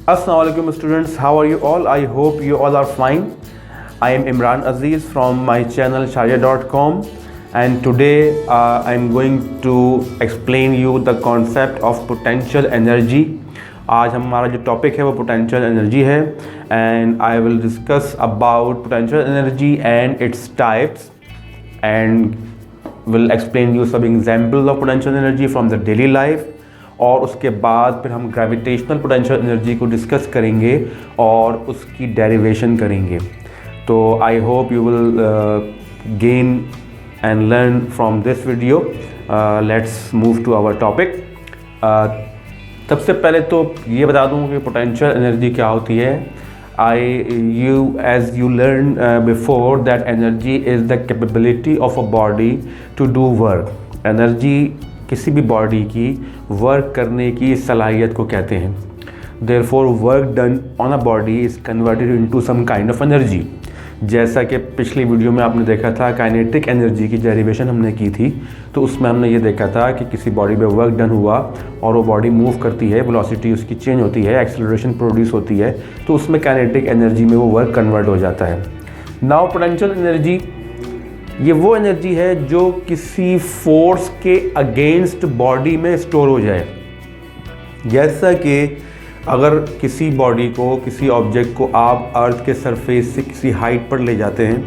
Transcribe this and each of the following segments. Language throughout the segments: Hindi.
Assalamualaikum students, how are you all? I hope you all are fine. I am Imran Aziz from my channel Sharia.com, and today I am going to explain you the concept of potential energy. आज हमारा जो टॉपिक है वो पोटेंशियल एनर्जी है, and I will discuss about potential energy and its types and will explain you some examples of potential energy from the daily life. और उसके बाद फिर हम ग्रेविटेशनल पोटेंशियल एनर्जी को डिस्कस करेंगे और उसकी डेरिवेशन करेंगे. तो I hope you will gain and learn from this video. Let's move to our topic. सबसे पहले तो ये बता दूं कि पोटेंशियल एनर्जी क्या होती है. as you learn before that energy is the capability of a body to do work. Energy किसी भी बॉडी की वर्क करने की सलाहियत को कहते हैं. Therefore work done on a body is converted into some kind of energy. जैसा कि पिछली वीडियो में आपने देखा था, काइनेटिक एनर्जी की डेरिवेशन हमने की थी, तो उसमें हमने ये देखा था कि किसी बॉडी पे वर्क डन हुआ और वो बॉडी मूव करती है, वेलोसिटी उसकी चेंज होती है, एक्सेलरेशन प्रोड्यूस होती है, तो उसमें काइनेटिक एनर्जी में वो वर्क कन्वर्ट हो जाता है. नाउ पोटेंशियल एनर्जी ये वो एनर्जी है जो किसी फोर्स के अगेंस्ट बॉडी में स्टोर हो जाए. जैसा कि अगर किसी बॉडी को, किसी ऑब्जेक्ट को आप अर्थ के सरफेस से किसी हाइट पर ले जाते हैं,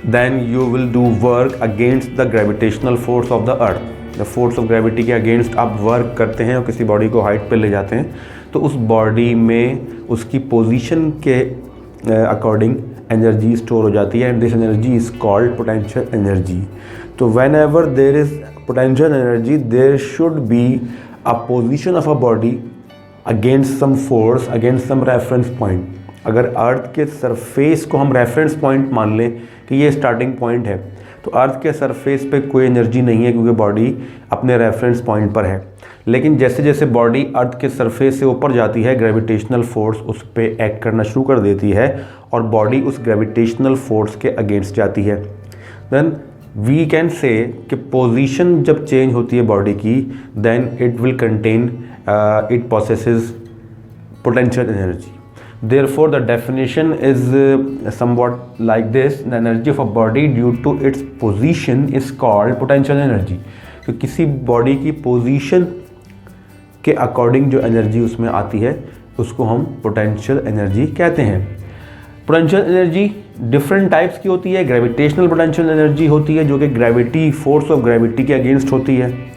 then you will do work against the gravitational force of the earth. The force of gravity के अगेंस्ट आप वर्क करते हैं और किसी बॉडी को हाइट पर ले जाते हैं, तो उस बॉडी में उसकी पोजीशन के अकॉर्डिंग एनर्जी स्टोर हो जाती है, and this energy is called potential energy. तो whenever there is potential energy there should be a position of a body against some force, against some reference point. अगर अर्थ के सरफेस को हम रेफरेंस पॉइंट मान लें कि ये स्टार्टिंग पॉइंट है, तो अर्थ के सरफेस पे कोई एनर्जी नहीं है क्योंकि बॉडी अपने रेफरेंस पॉइंट पर है. लेकिन जैसे जैसे बॉडी अर्थ के सरफेस से ऊपर जाती है, ग्रेविटेशनल फोर्स उस पर एक्ट करना शुरू कर देती है और बॉडी उस ग्रेविटेशनल फोर्स के अगेंस्ट जाती है. देन वी कैन से कि पोजीशन जब चेंज होती है बॉडी की, then it will contain, it possesses potential energy. Therefore, the definition is somewhat like this: the energy of a body due to its position is called potential energy. तो किसी बॉडी की पोजीशन के अकॉर्डिंग जो एनर्जी उसमें आती है उसको हम पोटेंशियल एनर्जी कहते हैं. पोटेंशियल एनर्जी डिफरेंट टाइप्स की होती है. ग्रेविटेशनल पोटेंशियल एनर्जी होती है जो कि ग्रेविटी, फोर्स ऑफ ग्रेविटी के अगेंस्ट होती है.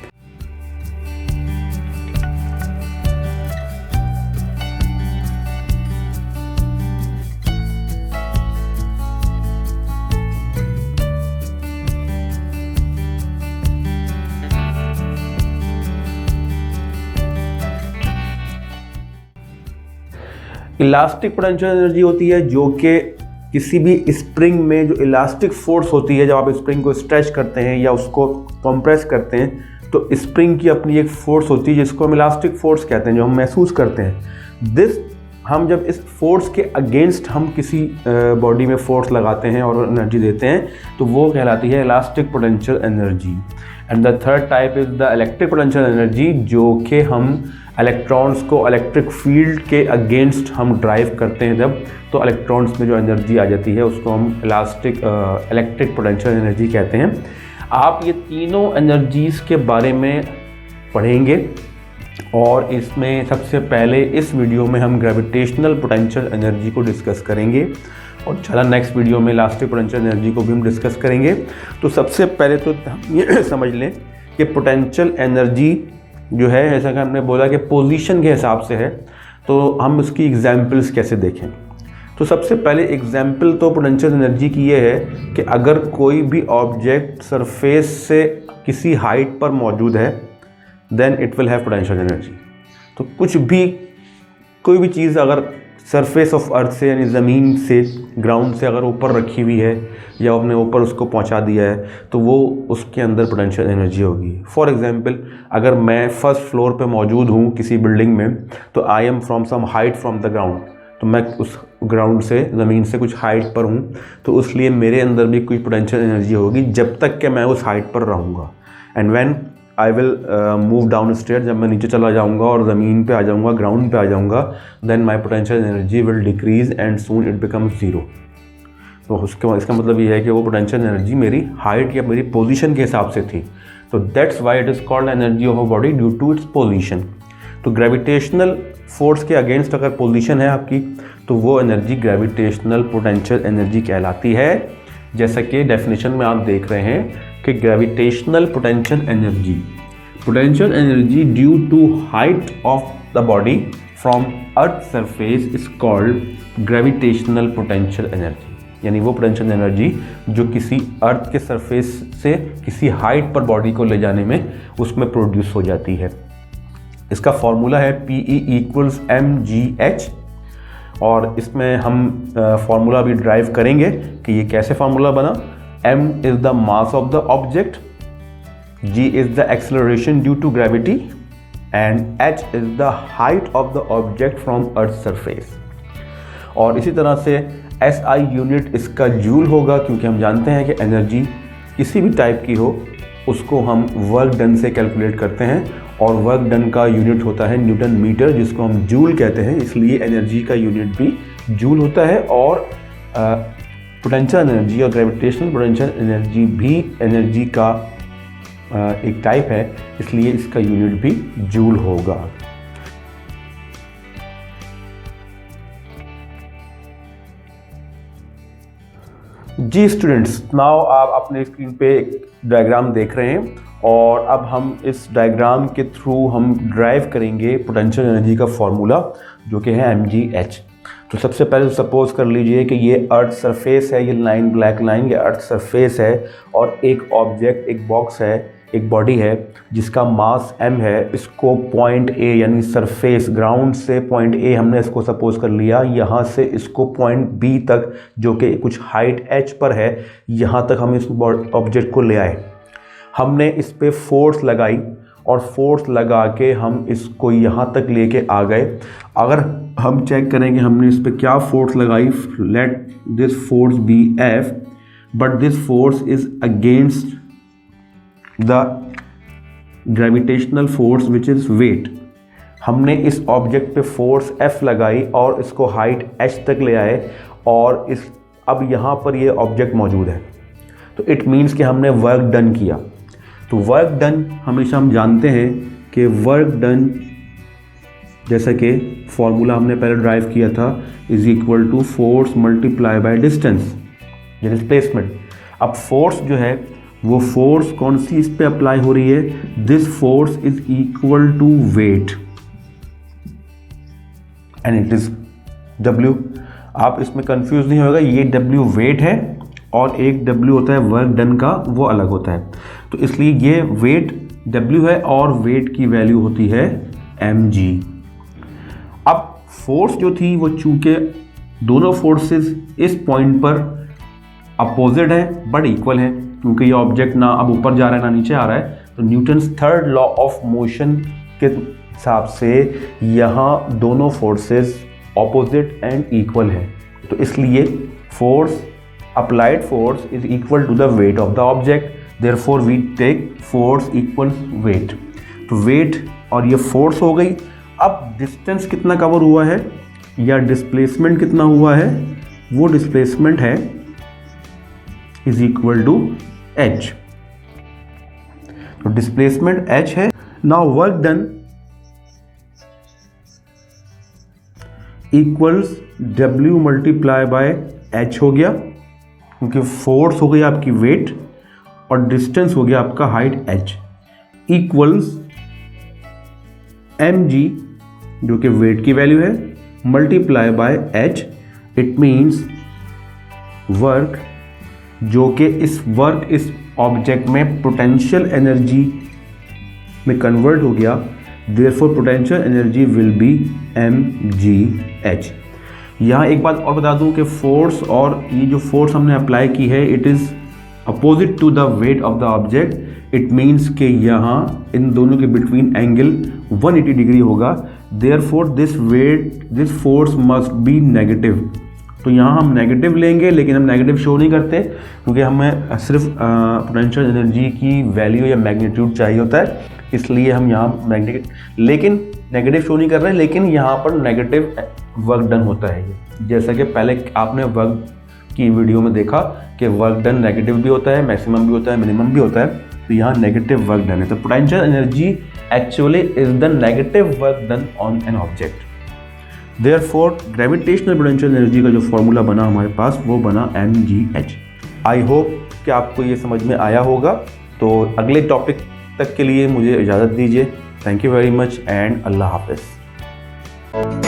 इलास्टिक पोटेंशियल एनर्जी होती है जो कि किसी भी स्प्रिंग में जो इलास्टिक फोर्स होती है, जब आप स्प्रिंग को स्ट्रेच करते हैं या उसको कंप्रेस करते हैं, तो स्प्रिंग की अपनी एक फोर्स होती है जिसको हम इलास्टिक फोर्स कहते हैं, जो हम महसूस करते हैं. दिस हम जब इस फोर्स के अगेंस्ट हम किसी बॉडी में फोर्स लगाते हैं और एनर्जी देते हैं, तो वो कहलाती है elastic potential energy. And the third type is the electric potential energy, जो कि हम इलेक्ट्रॉन्स को इलेक्ट्रिक फील्ड के अगेंस्ट हम ड्राइव करते हैं जब, तो इलेक्ट्रॉन्स में जो एनर्जी आ जाती है उसको हम इलेक्ट्रिक पोटेंशियल एनर्जी कहते हैं. आप ये तीनों एनर्जीज़ के बारे में पढ़ेंगे और इसमें सबसे पहले इस वीडियो में हम ग्रेविटेशनल पोटेंशियल एनर्जी को डिस्कस करेंगे और चला नेक्स्ट वीडियो में इलास्टिक पोटेंशियल एनर्जी को भी हम डिस्कस करेंगे. तो सबसे पहले तो हम ये समझ लें कि पोटेंशियल एनर्जी जो है, जैसा कि हमने बोला कि पोजीशन के हिसाब से है, तो हम उसकी एग्जांपल्स कैसे देखें. तो सबसे पहले एग्जांपल तो पोटेंशियल एनर्जी की ये है कि अगर कोई भी ऑब्जेक्ट सरफेस से किसी हाइट पर मौजूद है, then it will have potential energy. तो कोई भी चीज़ अगर सरफेस ऑफ अर्थ से यानी ज़मीन से, ग्राउंड से अगर ऊपर रखी हुई है या आपने ऊपर उसको पहुंचा दिया है तो वो उसके अंदर पोटेंशियल एनर्जी होगी। फॉर एग्जांपल, अगर मैं फर्स्ट फ्लोर पे मौजूद हूँ किसी बिल्डिंग में, तो I am from some height from the ground, तो मैं उस ग्राउंड से, ज़मीन से कुछ हाइट पर हूँ, तो इसलिए मेरे अंदर भी कोई पोटेंशियल एनर्जी होगी जब तक कि मैं उस हाइट पर रहूँगा। And when I will move down stair, जब मैं नीचे चला जाऊंगा और ज़मीन पे आ जाऊंगा, ग्राउंड पे आ जाऊंगा, then my potential energy will decrease and soon it becomes zero. तो इसका मतलब ये है कि वो पोटेंशियल एनर्जी मेरी हाइट या मेरी पोजीशन के हिसाब से थी। तो that's why it is called energy of a body due to its position. तो ग्रेविटेशनल फोर्स के अगेंस्ट अगर पोजीशन है आपकी, तो वो एनर्जी ग्रेविटेशनल पोटेंशियल एनर्जी कहलाती है। जैसा कि डेफिनेशन में आप देख रहे हैं कि gravitational potential energy due to height of the body from earth surface is called gravitational potential energy. यानी वो पोटेंशियल एनर्जी जो किसी अर्थ के सरफेस से किसी हाइट पर बॉडी को ले जाने में उसमें प्रोड्यूस हो जाती है। इसका फॉर्मूला है PE=mgh, और इसमें हम फार्मूला भी ड्राइव करेंगे कि ये कैसे फार्मूला बना। m is the mass of the object, g is the acceleration due to gravity, and h is the height of the object from earth's surface। और इसी तरह से SI यूनिट इसका जूल होगा, क्योंकि हम जानते हैं कि एनर्जी किसी भी टाइप की हो उसको हम वर्क डन से कैलकुलेट करते हैं, और वर्क डन का यूनिट होता है न्यूटन मीटर, जिसको हम जूल कहते हैं। इसलिए एनर्जी का यूनिट भी जूल होता है, और पोटेंशियल एनर्जी और ग्रेविटेशनल पोटेंशियल एनर्जी भी एनर्जी का एक टाइप है, इसलिए इसका यूनिट भी जूल होगा। जी स्टूडेंट्स, नाउ आप अपने स्क्रीन पे एक डायग्राम देख रहे हैं, और अब हम इस डायग्राम के थ्रू हम ड्राइव करेंगे पोटेंशियल एनर्जी का फॉर्मूला, जो कि है mgh। तो सबसे पहले सपोज कर लीजिए कि ये अर्थ सरफेस है, ये लाइन, ब्लैक लाइन, ये अर्थ सरफेस है, और एक ऑब्जेक्ट, एक बॉक्स है, एक बॉडी है जिसका मास m है। इसको पॉइंट A यानी सरफेस, ग्राउंड से पॉइंट A हमने इसको सपोज कर लिया, यहाँ से इसको पॉइंट B तक जो कि कुछ हाइट h पर है, यहाँ तक हम इस ऑब्जेक्ट को ले आए। हमने इस पर फोर्स लगाई, और फोर्स लगा के हम इसको यहाँ तक लेके आ गए। अगर हम चेक करेंगे हमने इस पर क्या फोर्स लगाई, let this force be F, but this force is against the gravitational force which is weight. हमने इस ऑब्जेक्ट पे फोर्स F लगाई और इसको हाइट h तक ले आए, और अब यहाँ पर ये ऑब्जेक्ट मौजूद है, तो इट मीन्स कि हमने वर्क डन किया। तो वर्क डन हमेशा हम जानते हैं कि वर्क डन, जैसा कि फॉर्मूला हमने पहले ड्राइव किया था, is equal to force multiply by distance या डिस्प्लेसमेंट। अब फोर्स जो है वो फोर्स कौन सी इस पे अप्लाई हो रही है, this force is equal to weight and it is W। आप इसमें कंफ्यूज नहीं होगा, ये W वेट है और एक W होता है वर्क डन का, वो अलग होता है। तो इसलिए ये वेट W है और वेट की वैल्यू होती है mg। अब फोर्स जो थी वो चूंकि दोनों फोर्सेस इस पॉइंट पर अपोजिट है बट इक्वल है, क्योंकि ये ऑब्जेक्ट ना अब ऊपर जा रहा है ना नीचे आ रहा है, तो Newton's third law of motion के हिसाब से यहाँ दोनों फोर्सेस ऑपोजिट एंड इक्वल है। तो इसलिए force, applied force is equal to the weight of the object, therefore we take force equals weight। तो weight और ये force हो गई। अब distance कितना कवर हुआ है या displacement कितना हुआ है, वो displacement है is equal to h। तो displacement h है। now work done equals w multiply by h हो गया, क्योंकि फोर्स हो गई आपकी वेट और डिस्टेंस हो गया आपका हाइट h, इक्वल्स mg जो कि वेट की वैल्यू है multiply by h। It means work जो कि इस ऑब्जेक्ट में पोटेंशियल एनर्जी में कन्वर्ट हो गया, therefore potential energy will be mgh। यहाँ एक बात और बता दूँ कि फोर्स और ये जो फोर्स हमने अप्लाई की है it is opposite to the weight of the object. It means कि यहाँ इन दोनों के बिटवीन एंगल 180 डिग्री होगा। Therefore this force must be negative. तो यहाँ हम नेगेटिव लेंगे, लेकिन हम नेगेटिव शो नहीं करते क्योंकि हमें सिर्फ पोटेंशियल एनर्जी की वैल्यू या मैग्नीट्यूड चाहिए होता है, इसलिए हम यहाँ नेगेटिव शो नहीं कर रहे, लेकिन यहाँ पर नेगेटिव वर्क डन होता है। जैसा कि पहले आपने वर्क की वीडियो में देखा कि वर्क डन नेगेटिव भी होता है, मैक्सिमम भी होता है, मिनिमम भी होता है, तो यहाँ नेगेटिव वर्क डन है। तो potential energy actually is the negative work done on an object. Therefore gravitational potential energy का जो फॉर्मूला बना हमारे पास वो बना mgh। आई होप कि आपको ये समझ में आया होगा। तो अगले टॉपिक तक के लिए मुझे इजाज़त दीजिए। Thank you very much and Allah हाफिज़।